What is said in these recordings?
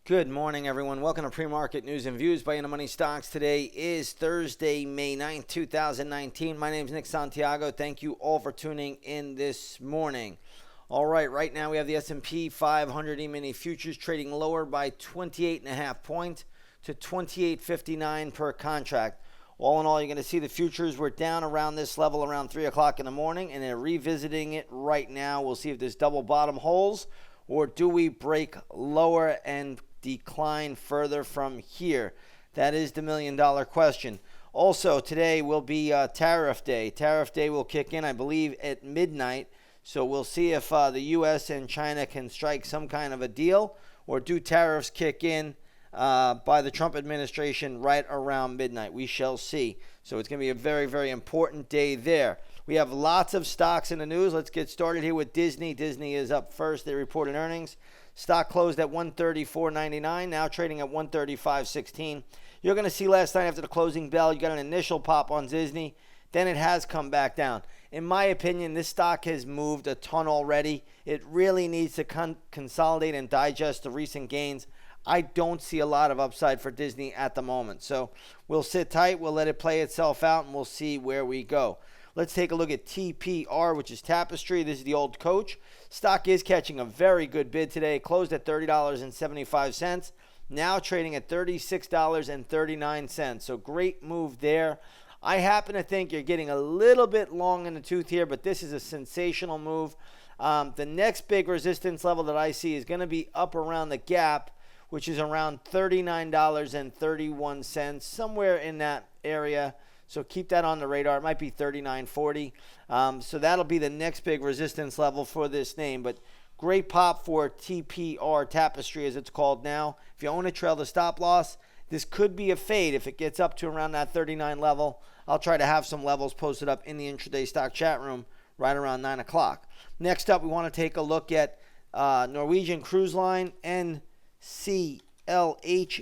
Good morning, everyone. Welcome to Pre-Market News and Views by In the Money Stocks. Today is Thursday, May 9th, 2019. My name is Nick Santiago. Thank you all for tuning in this morning. All right now we have the S&P 500 E-mini futures trading lower by 28.5 points to 28.59 per contract. All in all, you're going to see the futures were down around this level around 3 o'clock in the morning, and they're revisiting it right now. We'll see if this double bottom holds, or do we break lower and decline further from here? That is the million-dollar question. Also, today will be Tariff Day. Tariff Day will kick in, I believe, at midnight. So we'll see if the U.S. and China can strike some kind of a deal, or do tariffs kick in by the Trump administration right around midnight. We shall see. So it's going to be a very, very important day there. We have lots of stocks in the news. Let's get started here with Disney. Disney is up first. They reported earnings. Stock closed at $134.99, now trading at $135.16. You're going to see last night after the closing bell, you got an initial pop on Disney. Then it has come back down. In my opinion, this stock has moved a ton already. It really needs to consolidate and digest the recent gains. I don't see a lot of upside for Disney at the moment. So we'll sit tight, we'll let it play itself out, and we'll see where we go. Let's take a look at TPR, which is Tapestry. This is the old coach. Stock is catching a very good bid today. Closed at $30.75. Now trading at $36.39. So great move there. I happen to think you're getting a little bit long in the tooth here, but this is a sensational move. The next big resistance level that I see is going to be up around the gap, which is around $39.31, somewhere in that area. So keep that on the radar. It might be $39.40. So that'll be the next big resistance level for this name. But great pop for TPR, Tapestry as it's called now. If you own it, trail the stop loss. This could be a fade if it gets up to around that 39 level. I'll try to have some levels posted up in the intraday stock chat room right around 9 o'clock. Next up, we want to take a look at Norwegian Cruise Line. NCLH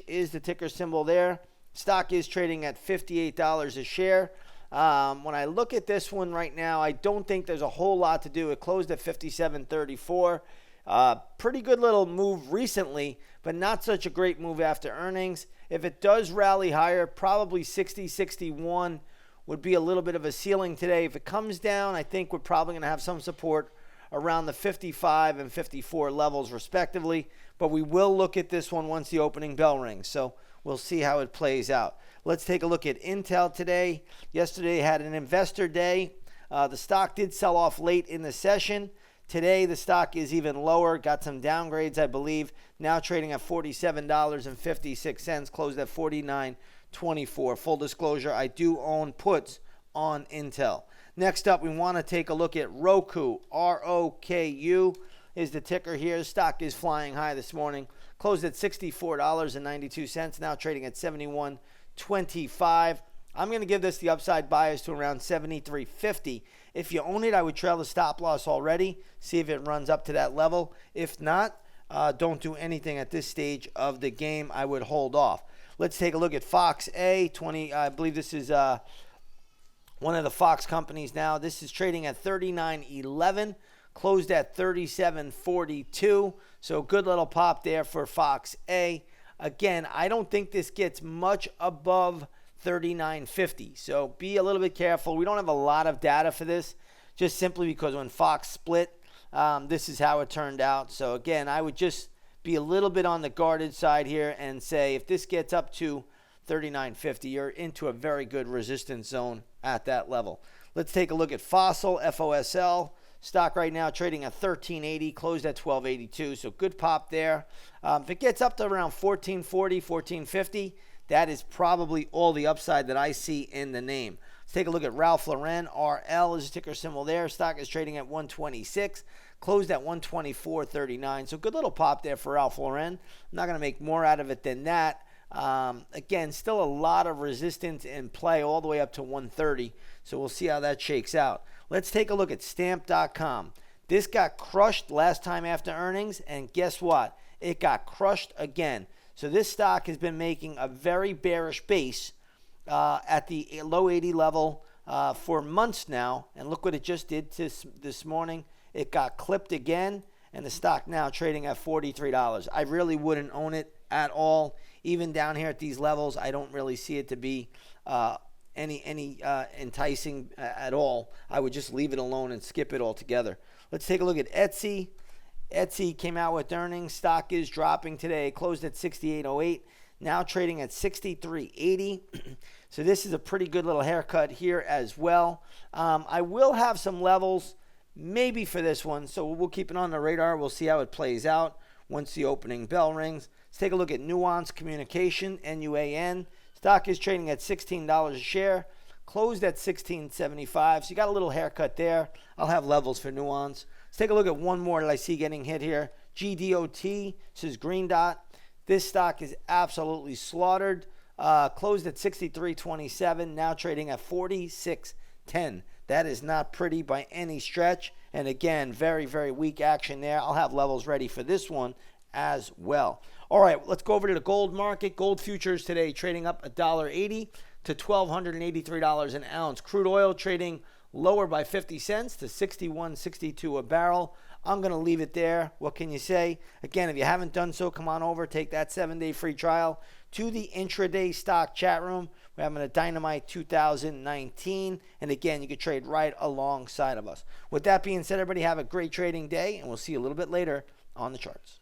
is the ticker symbol there. Stock is trading at $58 a share. When I look at this one right now, I don't think there's a whole lot to do. It closed at $57.34. Pretty good little move recently, but not such a great move after earnings. If it does rally higher, probably 60, 61 would be a little bit of a ceiling today. If it comes down, I think we're probably going to have some support around the 55 and 54 levels respectively. But we will look at this one once the opening bell rings. So we'll see how it plays out. Let's take a look at Intel today. Yesterday had an investor day. The stock did sell off late in the session. Today the stock is even lower. Got some downgrades, I believe. Now trading at $47.56. Closed at $49.24. Full disclosure, I do own puts on Intel. Next up, we want to take a look at ROKU. ROKU is the ticker here. Stock is flying high this morning. Closed at $64.92. Now trading at $71.25. I'm going to give this the upside bias to around $73.50. If you own it, I would trail the stop loss already. See if it runs up to that level. If not, don't do anything at this stage of the game. I would hold off. Let's take a look at Fox A. I believe this is one of the Fox companies now. This is trading at $39.11. Closed at $37.42. So good little pop there for Fox A. Again, I don't think this gets much above $39.50. So be a little bit careful. We don't have a lot of data for this, just simply because when Fox split, this is how it turned out. So again, I would just be a little bit on the guarded side here and say if this gets up to $39.50, you're into a very good resistance zone at that level. Let's take a look at Fossil, FOSL. Stock right now trading at $13.80, closed at $12.82, so good pop there. If it gets up to around $14.40, $14.50, that is probably all the upside that I see in the name. Let's take a look at Ralph Lauren. RL is a ticker symbol there. Stock is trading at $126, closed at $124.39, so good little pop there for Ralph Lauren. I'm not going to make more out of it than that. Again, still a lot of resistance in play all the way up to 130, so we'll see how that shakes out. Let's take a look at Stamp.com. This got crushed last time after earnings, and guess what? It got crushed again. So this stock has been making a very bearish base at the low 80 level for months now, and look what it just did this morning. It got clipped again, and the stock now trading at $43. I really wouldn't own it at all. Even down here at these levels, I don't really see it to be any enticing at all. I would just leave it alone and skip it altogether. Let's take a look at Etsy. Etsy came out with earnings. Stock is dropping today. Closed at 68.08. Now trading at 63.80. So this is a pretty good little haircut here as well. I will have some levels maybe for this one, so we'll keep it on the radar. We'll see how it plays out once the opening bell rings. Let's take a look at Nuance Communication, NUAN. Stock is trading at $16 a share. Closed at $16.75. So you got a little haircut there. I'll have levels for Nuance. Let's take a look at one more that I see getting hit here. GDOT. This is Green Dot. This stock is absolutely slaughtered. Closed at $63.27. Now trading at $46.10. That is not pretty by any stretch. And again, very, very weak action there. I'll have levels ready for this one as well. All right, let's go over to the gold market. Gold futures today trading up $1.80 to $1,283 an ounce. Crude oil trading lower by 50 cents to 61.62 a barrel. I'm going to leave it there. What can you say? Again, if you haven't done so, come on over. Take that 7-day free trial to the intraday stock chat room. We're having a Dynamite 2019. And again, you can trade right alongside of us. With that being said, everybody have a great trading day, and we'll see you a little bit later on the charts.